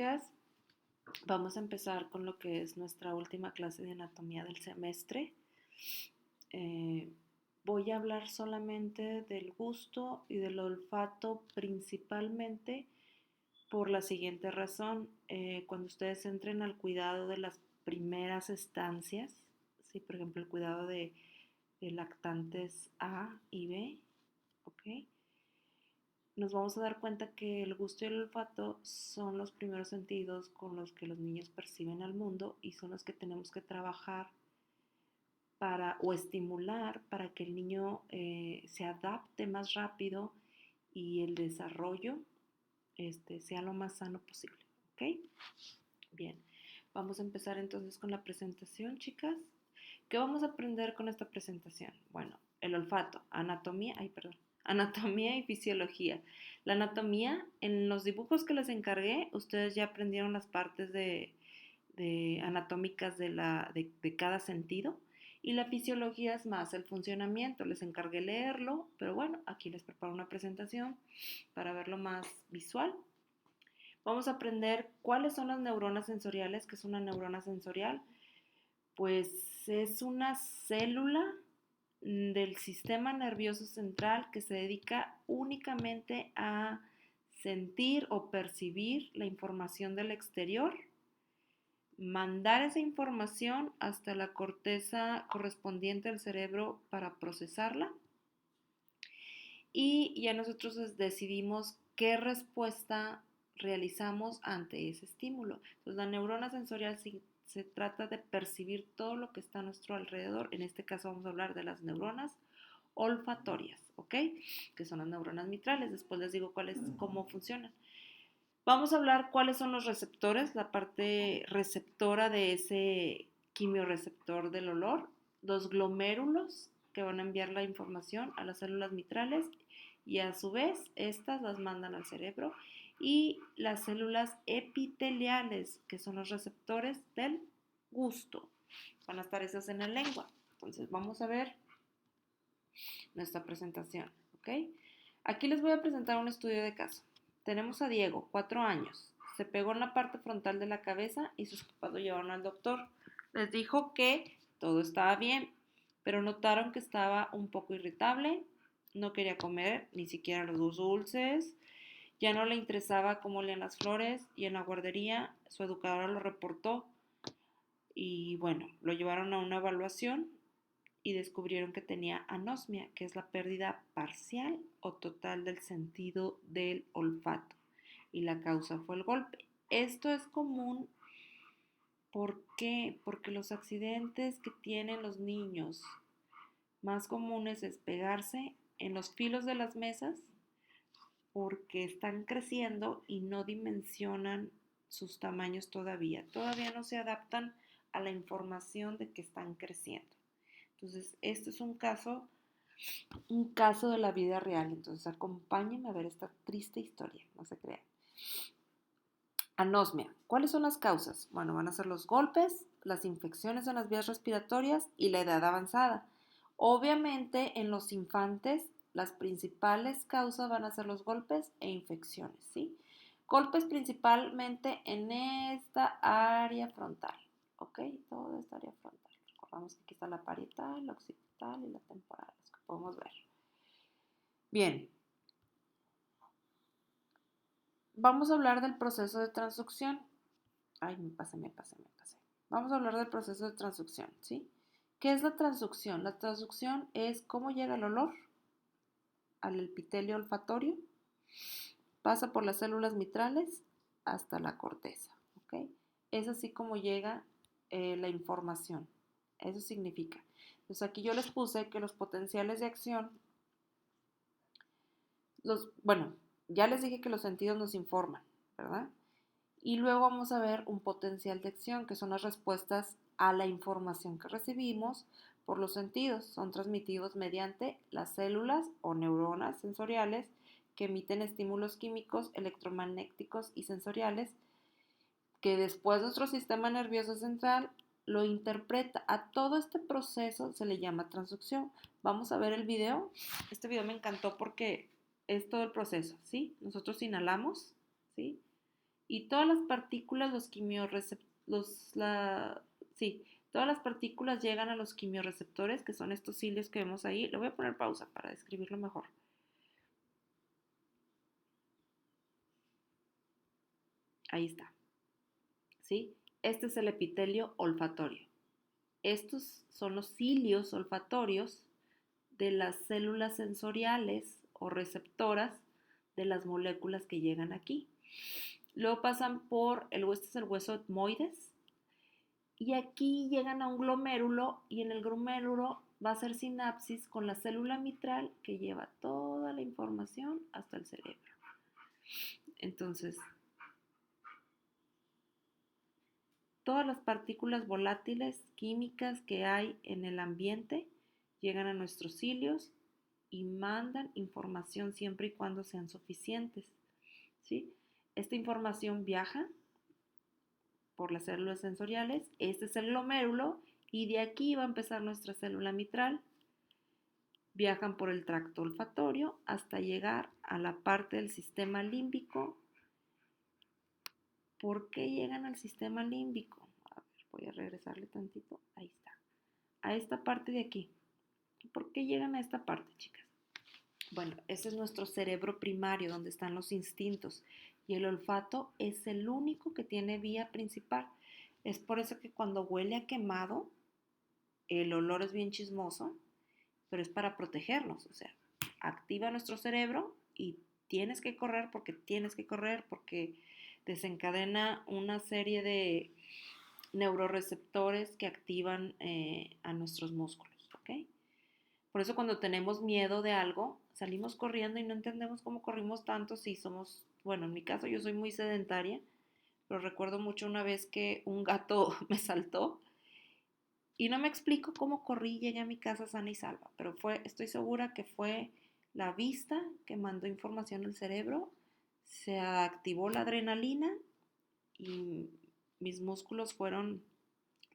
días. Vamos a empezar con lo que es nuestra última clase de anatomía del semestre. Eh, Voy a hablar solamente del gusto y del olfato principalmente por la siguiente razón. Cuando ustedes entren al cuidado de las primeras estancias, ¿sí? Por ejemplo, el cuidado de lactantes A y B, ¿ok? Nos vamos a dar cuenta que el gusto y el olfato son los primeros sentidos con los que los niños perciben al mundo y son los que tenemos que trabajar o estimular para que el niño se adapte más rápido y el desarrollo sea lo más sano posible. ¿Ok? Bien, vamos a empezar entonces con la presentación, chicas. ¿Qué vamos a aprender con esta presentación? Bueno, el olfato, anatomía y fisiología. La anatomía, en los dibujos que les encargué, ustedes ya aprendieron las partes de anatómicas de cada sentido. Y la fisiología es más el funcionamiento. Les encargué leerlo, pero bueno, aquí les preparo una presentación para verlo más visual. Vamos a aprender cuáles son las neuronas sensoriales. ¿Qué es una neurona sensorial? Pues es una célula del sistema nervioso central que se dedica únicamente a sentir o percibir la información del exterior, mandar esa información hasta la corteza correspondiente al cerebro para procesarla y ya nosotros decidimos qué respuesta realizamos ante ese estímulo. Entonces la neurona sensorial se trata de percibir todo lo que está a nuestro alrededor. En este caso vamos a hablar de las neuronas olfatorias, ¿ok? Que son las neuronas mitrales. Después les digo cómo funcionan. Vamos a hablar cuáles son los receptores, la parte receptora de ese quimiorreceptor del olor, los glomérulos que van a enviar la información a las células mitrales y a su vez estas las mandan al cerebro y las células epiteliales que son los receptores del gusto. Van a estar esas en la lengua. Entonces vamos a ver nuestra presentación, ¿ok? Aquí les voy a presentar un estudio de caso. Tenemos a Diego, 4 años. Se pegó en la parte frontal de la cabeza y sus papás lo llevaron al doctor. Les dijo que todo estaba bien, pero notaron que estaba un poco irritable, no quería comer ni siquiera los dulces, ya no le interesaba cómo olían las flores y en la guardería su educadora lo reportó y bueno, lo llevaron a una evaluación y descubrieron que tenía anosmia, que es la pérdida parcial o total del sentido del olfato. Y la causa fue el golpe. Esto es común. ¿Por qué? Porque los accidentes que tienen los niños más comunes es pegarse en los filos de las mesas porque están creciendo y no dimensionan sus tamaños todavía. Todavía no se adaptan a la información de que están creciendo. Entonces, esto es un caso de la vida real. Entonces, acompáñenme a ver esta triste historia, no se crean. Anosmia. ¿Cuáles son las causas? Bueno, van a ser los golpes, las infecciones en las vías respiratorias y la edad avanzada. Obviamente, en los infantes, las principales causas van a ser los golpes e infecciones, ¿sí? Golpes principalmente en esta área frontal, ¿ok? Toda esta área frontal. Recordamos que aquí está la parietal, la occipital y la temporal, los que podemos ver. Bien, vamos a hablar del proceso de transducción. Ay, me pasé. Vamos a hablar del proceso de transducción, ¿sí? ¿Qué es la transducción? La transducción es cómo llega el olor al epitelio olfatorio, pasa por las células mitrales hasta la corteza, ¿ok? Es así como llega la información. Eso significa. Entonces aquí yo les puse que los potenciales de acción, bueno, ya les dije que los sentidos nos informan, ¿verdad? Y luego vamos a ver un potencial de acción, que son las respuestas a la información que recibimos por los sentidos. Son transmitidos mediante las células o neuronas sensoriales que emiten estímulos químicos, electromagnéticos y sensoriales, que después nuestro sistema nervioso central lo interpreta. A todo este proceso se le llama transducción. Vamos a ver el video. Este video me encantó porque es todo el proceso, ¿sí? Nosotros inhalamos, ¿sí? Y todas las partículas, sí, todas las partículas llegan a los quimiorreceptores, que son estos cilios que vemos ahí. Le voy a poner pausa para describirlo mejor. Ahí está, ¿sí? Este es el epitelio olfatorio. Estos son los cilios olfatorios de las células sensoriales o receptoras de las moléculas que llegan aquí. Luego pasan por este es el hueso etmoides, y aquí llegan a un glomérulo, y en el glomérulo va a ser sinapsis con la célula mitral que lleva toda la información hasta el cerebro. Entonces, todas las partículas volátiles químicas que hay en el ambiente llegan a nuestros cilios y mandan información siempre y cuando sean suficientes, ¿sí? Esta información viaja por las células sensoriales, este es el glomérulo, y de aquí va a empezar nuestra célula mitral. Viajan por el tracto olfatorio hasta llegar a la parte del sistema límbico. ¿Por qué llegan al sistema límbico? A ver, voy a regresarle tantito. Ahí está. A esta parte de aquí. ¿Por qué llegan a esta parte, chicas? Bueno, ese es nuestro cerebro primario, donde están los instintos. Y el olfato es el único que tiene vía principal. Es por eso que cuando huele a quemado, el olor es bien chismoso, pero es para protegernos. O sea, activa nuestro cerebro y tienes que correr porque desencadena una serie de neuroreceptores que activan a nuestros músculos, ¿ok? Por eso cuando tenemos miedo de algo, salimos corriendo y no entendemos cómo corrimos tanto si somos, bueno, en mi caso yo soy muy sedentaria, pero recuerdo mucho una vez que un gato me saltó y no me explico cómo corrí y llegué a mi casa sana y salva, pero estoy segura que fue la vista que mandó información al cerebro, se activó la adrenalina y mis músculos fueron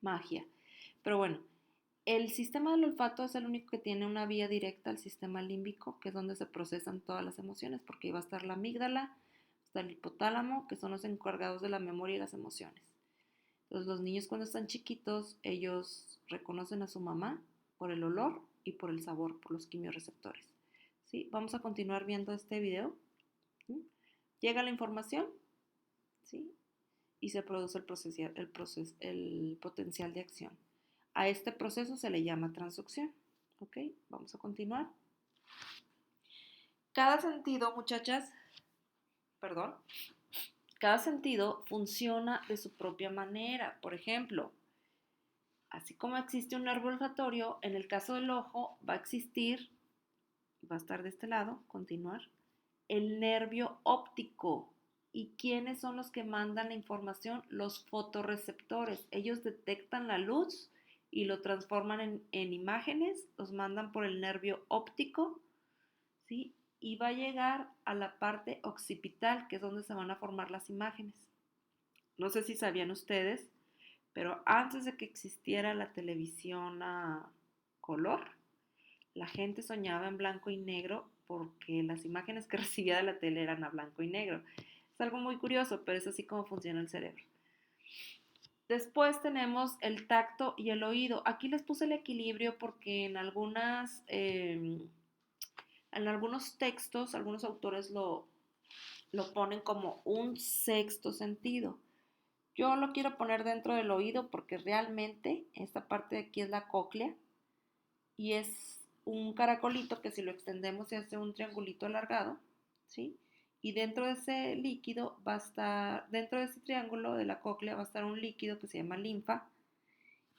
magia. Pero bueno, el sistema del olfato es el único que tiene una vía directa al sistema límbico, que es donde se procesan todas las emociones, porque ahí va a estar la amígdala, está el hipotálamo, que son los encargados de la memoria y las emociones. Entonces los niños cuando están chiquitos, ellos reconocen a su mamá por el olor y por el sabor, por los quimiorreceptores. ¿Sí? Vamos a continuar viendo este video. ¿Sí? Llega la información, ¿sí? Y se produce el potencial de acción. A este proceso se le llama transducción. ¿Ok? Vamos a continuar. Cada sentido, muchachas, perdón, cada sentido funciona de su propia manera. Por ejemplo, así como existe un nervio olfatorio, en el caso del ojo va a existir, va a estar de este lado, continuar, el nervio óptico. ¿Y quiénes son los que mandan la información? Los fotorreceptores. Ellos detectan la luz y lo transforman en imágenes, los mandan por el nervio óptico, ¿sí? Y va a llegar a la parte occipital, que es donde se van a formar las imágenes. No sé si sabían ustedes, pero antes de que existiera la televisión a color, la gente soñaba en blanco y negro porque las imágenes que recibía de la tele eran a blanco y negro. Es algo muy curioso, pero es así como funciona el cerebro. Después tenemos el tacto y el oído. Aquí les puse el equilibrio porque en algunos textos, algunos autores lo ponen como un sexto sentido. Yo lo quiero poner dentro del oído porque realmente esta parte de aquí es la cóclea y es un caracolito que si lo extendemos se hace un triangulito alargado, ¿sí? Y dentro de ese líquido va a estar, dentro de ese triángulo de la cóclea va a estar un líquido que se llama linfa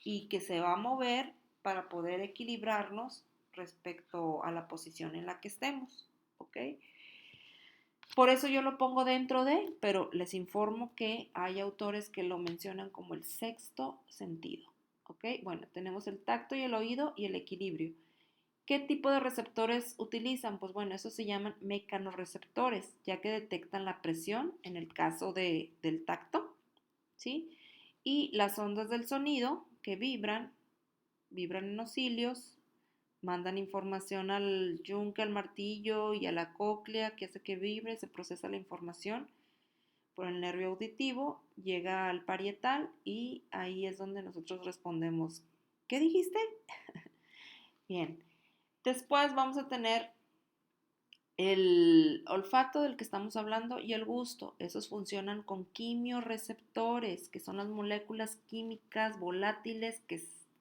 y que se va a mover para poder equilibrarnos respecto a la posición en la que estemos, ¿ok? Por eso yo lo pongo dentro de, pero les informo que hay autores que lo mencionan como el sexto sentido, ¿ok? Bueno, tenemos el tacto y el oído y el equilibrio. ¿Qué tipo de receptores utilizan? Pues bueno, esos se llaman mecanorreceptores, ya que detectan la presión en el caso del tacto, ¿sí? Y las ondas del sonido que vibran en los cilios, mandan información al yunque, al martillo y a la cóclea que hace que vibre, se procesa la información. por el nervio auditivo, llega al parietal y ahí es donde nosotros respondemos, ¿qué dijiste? Bien, después vamos a tener el olfato del que estamos hablando y el gusto. Esos funcionan con quimioreceptores, que son las moléculas químicas volátiles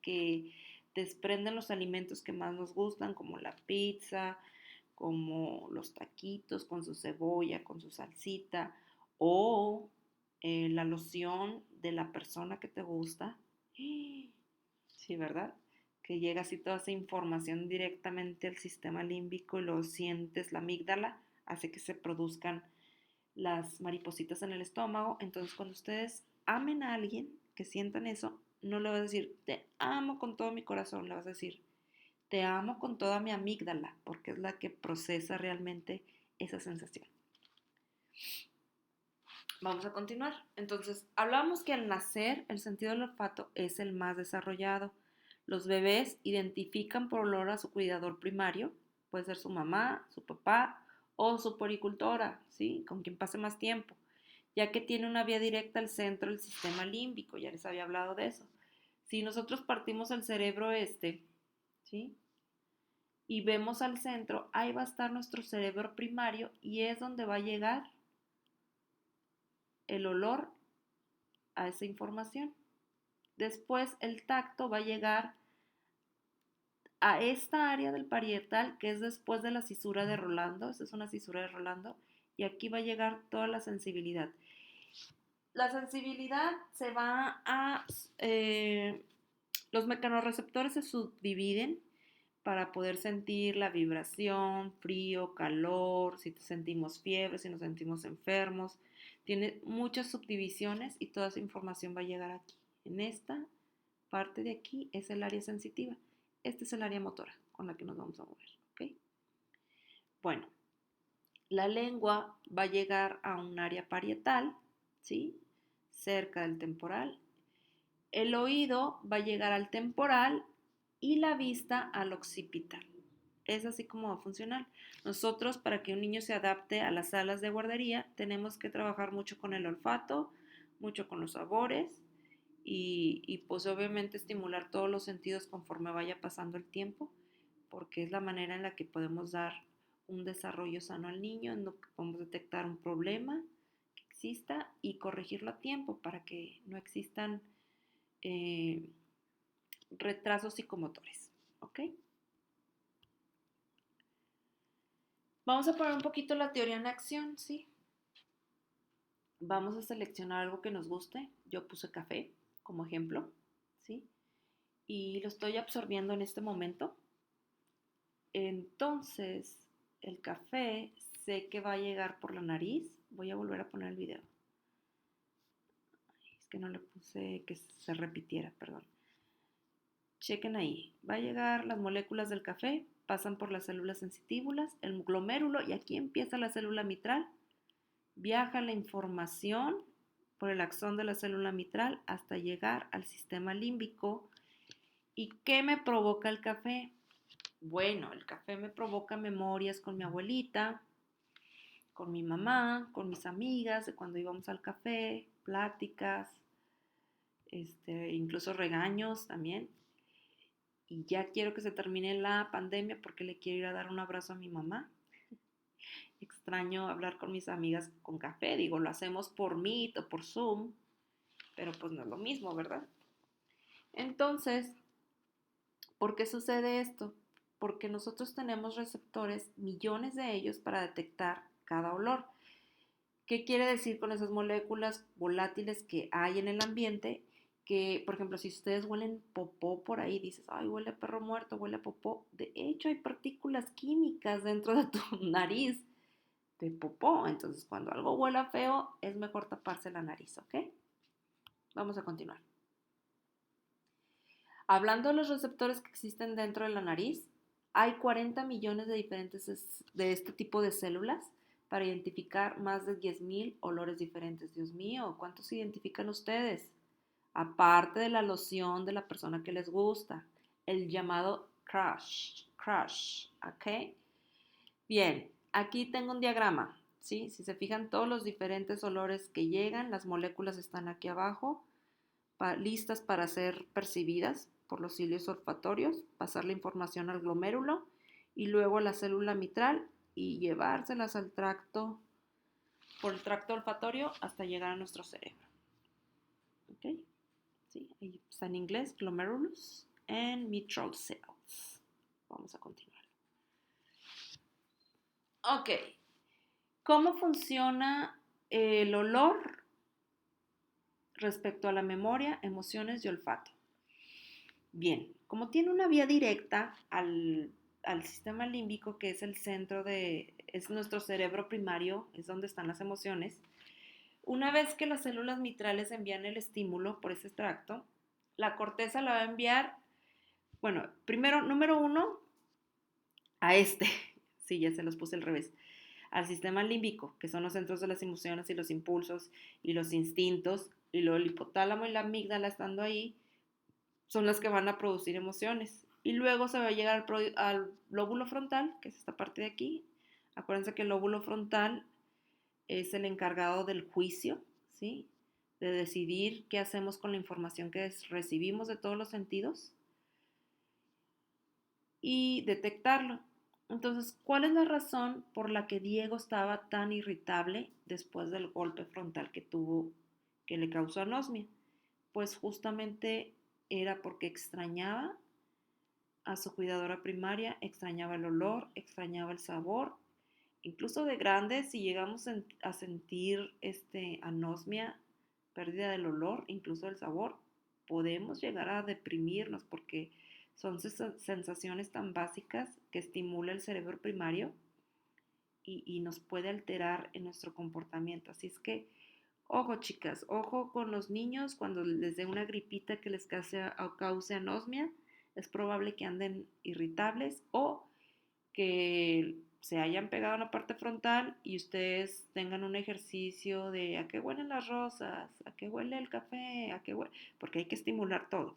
que desprenden los alimentos que más nos gustan, como la pizza, como los taquitos con su cebolla, con su salsita, o la loción de la persona que te gusta. Sí, ¿verdad? Que llega así toda esa información directamente al sistema límbico y lo sientes, la amígdala hace que se produzcan las maripositas en el estómago. Entonces, cuando ustedes amen a alguien, que sientan eso, no le vas a decir, te amo con todo mi corazón, le vas a decir, te amo con toda mi amígdala, porque es la que procesa realmente esa sensación. Vamos a continuar. Entonces, hablamos que al nacer el sentido del olfato es el más desarrollado. Los bebés identifican por olor a su cuidador primario, puede ser su mamá, su papá o su poricultora, ¿sí? Con quien pase más tiempo, ya que tiene una vía directa al centro del sistema límbico, ya les había hablado de eso. Si nosotros partimos el cerebro ¿sí? Y vemos al centro, ahí va a estar nuestro cerebro primario y es donde va a llegar el olor a esa información. Después el tacto va a llegar a esta área del parietal que es después de la cisura de Rolando. Esta es una cisura de Rolando. Y aquí va a llegar toda la sensibilidad. La sensibilidad se va a... los mecanorreceptores se subdividen para poder sentir la vibración, frío, calor, si sentimos fiebre, si nos sentimos enfermos. Tiene muchas subdivisiones y toda esa información va a llegar aquí. En esta parte de aquí es el área sensitiva. Este es el área motora con la que nos vamos a mover. ¿Okay? Bueno, la lengua va a llegar a un área parietal, ¿sí? Cerca del temporal. El oído va a llegar al temporal y la vista al occipital. Es así como va a funcionar. Nosotros, para que un niño se adapte a las salas de guardería, tenemos que trabajar mucho con el olfato, mucho con los sabores y pues obviamente estimular todos los sentidos conforme vaya pasando el tiempo, porque es la manera en la que podemos dar un desarrollo sano al niño, en lo que podemos detectar un problema que exista y corregirlo a tiempo para que no existan eh, retrasos psicomotores. ¿Ok? Vamos a poner un poquito la teoría en acción, ¿sí? Vamos a seleccionar algo que nos guste. Yo puse café como ejemplo, ¿sí? Y lo estoy absorbiendo en este momento. Entonces, el café sé que va a llegar por la nariz. Voy a volver a poner el video. Es que no le puse que se repitiera, perdón. Chequen ahí. Va a llegar las moléculas del café, pasan por las células sensitíbulas, el glomérulo y aquí empieza la célula mitral. Viaja la información por el axón de la célula mitral hasta llegar al sistema límbico. ¿Y qué me provoca el café? Bueno, el café me provoca memorias con mi abuelita, con mi mamá, con mis amigas, de cuando íbamos al café, pláticas, incluso regaños también. Y ya quiero que se termine la pandemia porque le quiero ir a dar un abrazo a mi mamá. Extraño hablar con mis amigas con café, digo, lo hacemos por Meet o por Zoom, pero pues no es lo mismo, ¿verdad? Entonces, ¿por qué sucede esto? Porque nosotros tenemos receptores, millones de ellos, para detectar cada olor. ¿Qué quiere decir con esas moléculas volátiles que hay en el ambiente? Que, por ejemplo, si ustedes huelen popó por ahí, dices, ay, huele a perro muerto, huele a popó. De hecho, hay partículas químicas dentro de tu nariz de popó. Entonces, cuando algo huela feo, es mejor taparse la nariz, ¿ok? Vamos a continuar. Hablando de los receptores que existen dentro de la nariz, hay 40 millones de diferentes de este tipo de células para identificar más de 10,000 olores diferentes. Dios mío, ¿cuántos identifican ustedes? Aparte de la loción de la persona que les gusta, el llamado crush, ¿ok? Bien, aquí tengo un diagrama, ¿sí? Si se fijan, todos los diferentes olores que llegan, las moléculas están aquí abajo, listas para ser percibidas por los cilios olfatorios, pasar la información al glomérulo y luego a la célula mitral y llevárselas al tracto, por el tracto olfatorio hasta llegar a nuestro cerebro. ¿Ok? ¿Sí? Ahí está en inglés, glomerulus and mitral cells. Vamos a continuar. Ok. ¿Cómo funciona el olor respecto a la memoria, emociones y olfato? Bien, como tiene una vía directa al sistema límbico, que es el centro es nuestro cerebro primario, es donde están las emociones, una vez que las células mitrales envían el estímulo por ese tracto, la corteza la va a enviar, bueno, primero, número uno, a sí, ya se los puse al revés, al sistema límbico, que son los centros de las emociones y los impulsos y los instintos, y luego el hipotálamo y la amígdala estando ahí, son las que van a producir emociones. Y luego se va a llegar al lóbulo frontal, que es esta parte de aquí. Acuérdense que el lóbulo frontal es el encargado del juicio, ¿sí? De decidir qué hacemos con la información que recibimos de todos los sentidos y detectarlo. Entonces, ¿cuál es la razón por la que Diego estaba tan irritable después del golpe frontal que tuvo, que le causó anosmia? Pues justamente era porque extrañaba a su cuidadora primaria, extrañaba el olor, extrañaba el sabor. Incluso de grandes, si llegamos a sentir anosmia, pérdida del olor, incluso del sabor, podemos llegar a deprimirnos porque son sensaciones tan básicas que estimula el cerebro primario y nos puede alterar en nuestro comportamiento. Así es que, ojo chicas, ojo con los niños cuando les dé una gripita que les cause anosmia, es probable que anden irritables o que se hayan pegado en la parte frontal y ustedes tengan un ejercicio de a qué huelen las rosas, a qué huele el café, a qué huele, porque hay que estimular todo.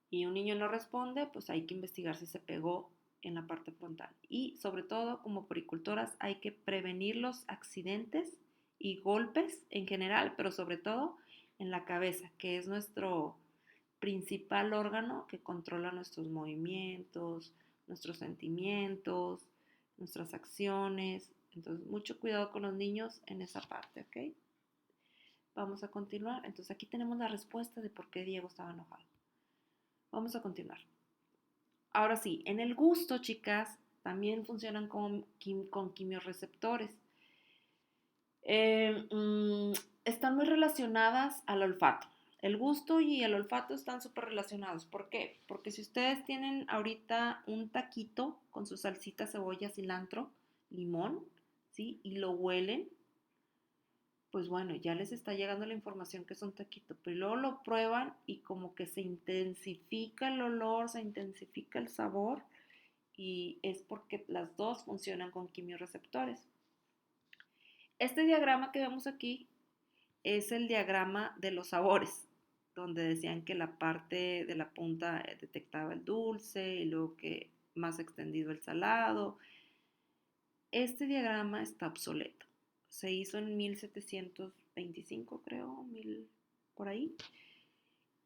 Y un niño no responde, pues hay que investigar si se pegó en la parte frontal. Y sobre todo, como poricultoras, hay que prevenir los accidentes y golpes en general, pero sobre todo en la cabeza, que es nuestro principal órgano que controla nuestros movimientos, nuestros sentimientos, nuestras acciones. Entonces, mucho cuidado con los niños en esa parte, ¿ok? Vamos a continuar. Entonces, aquí tenemos la respuesta de por qué Diego estaba enojado. Vamos a continuar. Ahora sí, en el gusto, chicas, también funcionan con quimiorreceptores. Están muy relacionadas al olfato. El gusto y el olfato están súper relacionados. ¿Por qué? Porque si ustedes tienen ahorita un taquito con su salsita, cebolla, cilantro, limón, ¿sí? Y lo huelen, pues bueno, ya les está llegando la información que es un taquito. Pero luego lo prueban y como que se intensifica el olor, se intensifica el sabor y es porque las dos funcionan con quimiorreceptores. Este diagrama que vemos aquí es el diagrama de los sabores, donde decían que la parte de la punta detectaba el dulce y luego que más extendido el salado. Este diagrama está obsoleto. Se hizo en 1725, creo, por ahí.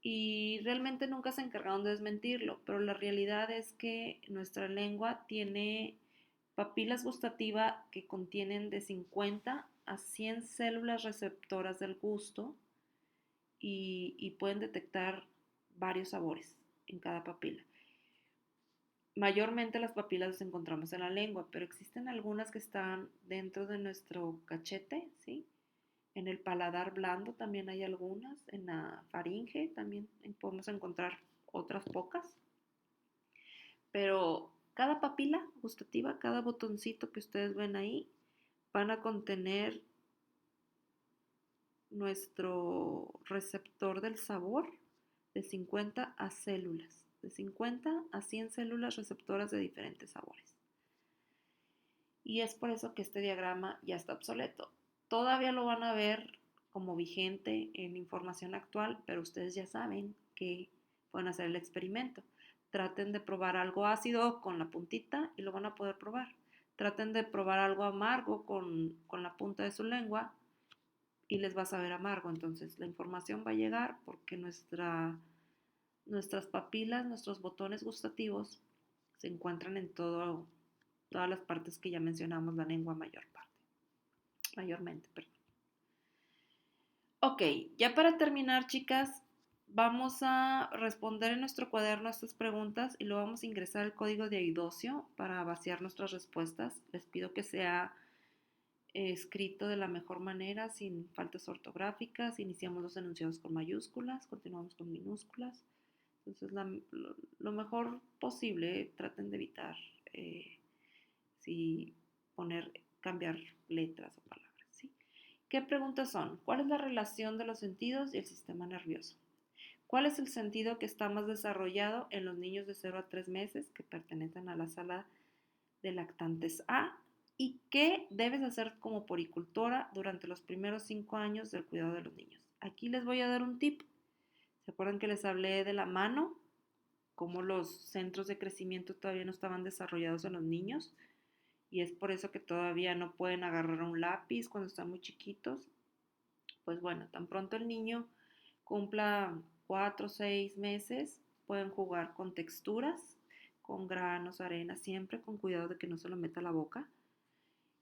Y realmente nunca se encargaron de desmentirlo, pero la realidad es que nuestra lengua tiene papilas gustativas que contienen de 50 a 100 células receptoras del gusto y pueden detectar varios sabores en cada papila. Mayormente las papilas las encontramos en la lengua, pero existen algunas que están dentro de nuestro cachete, ¿sí? En el paladar blando también hay algunas, en la faringe también podemos encontrar otras pocas, pero cada papila gustativa, cada botoncito que ustedes ven ahí, van a contener nuestro receptor del sabor de 50 a células, de 50 a 100 células receptoras de diferentes sabores. Y es por eso que este diagrama ya está obsoleto. Todavía lo van a ver como vigente en información actual, pero ustedes ya saben que pueden hacer el experimento. Traten de probar algo ácido con la puntita y lo van a poder probar. traten de probar algo amargo con la punta de su lengua y les va a saber amargo. Entonces la información va a llegar porque nuestras papilas, nuestros botones gustativos se encuentran en todas las partes que ya mencionamos, la lengua mayormente, perdón. Ok, ya para terminar, chicas, vamos a responder en nuestro cuaderno estas preguntas y luego vamos a ingresar el código de Aidocio para vaciar nuestras respuestas. Les pido que sea escrito de la mejor manera, sin faltas ortográficas. Iniciamos los enunciados con mayúsculas, continuamos con minúsculas. Entonces, lo mejor posible, traten de evitar si cambiar letras o palabras. ¿Sí? ¿Qué preguntas son? ¿Cuál es la relación de los sentidos y el sistema nervioso? ¿Cuál es el sentido que está más desarrollado en los niños de 0 a 3 meses que pertenecen a la sala de lactantes A? ¿Y qué debes hacer como poricultora durante los primeros 5 años del cuidado de los niños? Aquí les voy a dar un tip. ¿Se acuerdan que les hablé de la mano? Cómo los centros de crecimiento todavía no estaban desarrollados en los niños y es por eso que todavía no pueden agarrar un lápiz cuando están muy chiquitos. Pues bueno, tan pronto el niño cumpla 4 o 6 meses, pueden jugar con texturas, con granos, arena, siempre con cuidado de que no se lo meta a la boca.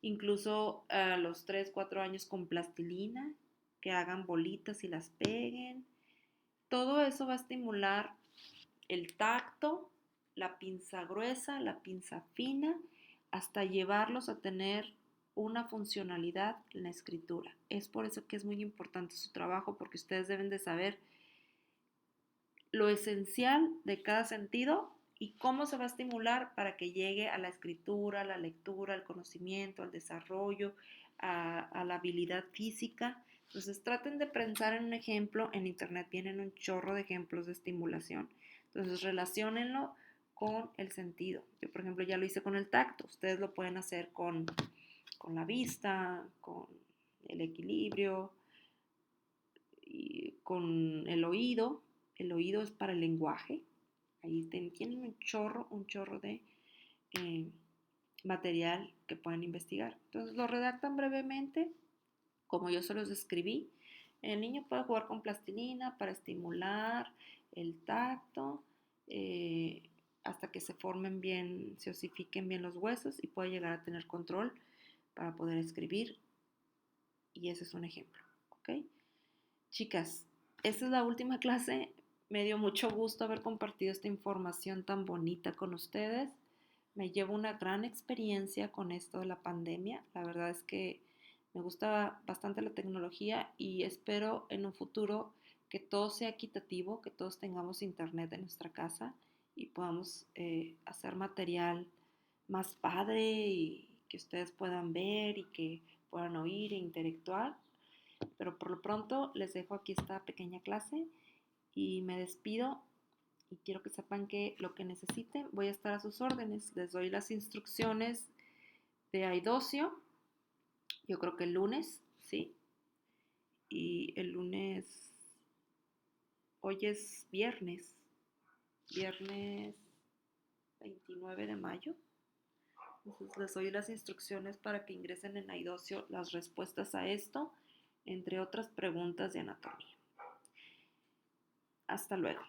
Incluso a los 3 4 años con plastilina, que hagan bolitas y las peguen. Todo eso va a estimular el tacto, la pinza gruesa, la pinza fina, hasta llevarlos a tener una funcionalidad en la escritura. Es por eso que es muy importante su trabajo, porque ustedes deben de saber lo esencial de cada sentido y cómo se va a estimular para que llegue a la escritura, a la lectura, al conocimiento, al desarrollo, a la habilidad física. Entonces traten de pensar en un ejemplo. En internet vienen un chorro de ejemplos de estimulación. Entonces relaciónenlo con el sentido. Yo, por ejemplo, ya lo hice con el tacto. Ustedes lo pueden hacer con la vista, con el equilibrio y con el oído. El oído es para el lenguaje. Ahí tienen un chorro de eh, material que pueden investigar. Entonces lo redactan brevemente, como yo se los describí. El niño puede jugar con plastilina para estimular el tacto hasta que se formen bien, se osifiquen bien los huesos y puede llegar a tener control para poder escribir. Y ese es un ejemplo, ¿ok? Chicas, esta es la última clase. Me dio mucho gusto haber compartido esta información tan bonita con ustedes. Me llevo una gran experiencia con esto de la pandemia. La verdad es que me gusta bastante la tecnología y espero en un futuro que todo sea equitativo, que todos tengamos internet en nuestra casa y podamos hacer material más padre y que ustedes puedan ver y que puedan oír e intelectuar. Pero por lo pronto les dejo aquí esta pequeña clase y me despido y quiero que sepan que lo que necesiten voy a estar a sus órdenes. Les doy las instrucciones de Aidocio, yo creo que el lunes, ¿sí? Y el lunes, hoy es viernes 29 de mayo. Entonces les doy las instrucciones para que ingresen en Aidocio las respuestas a esto, entre otras preguntas de anatomía. Hasta luego.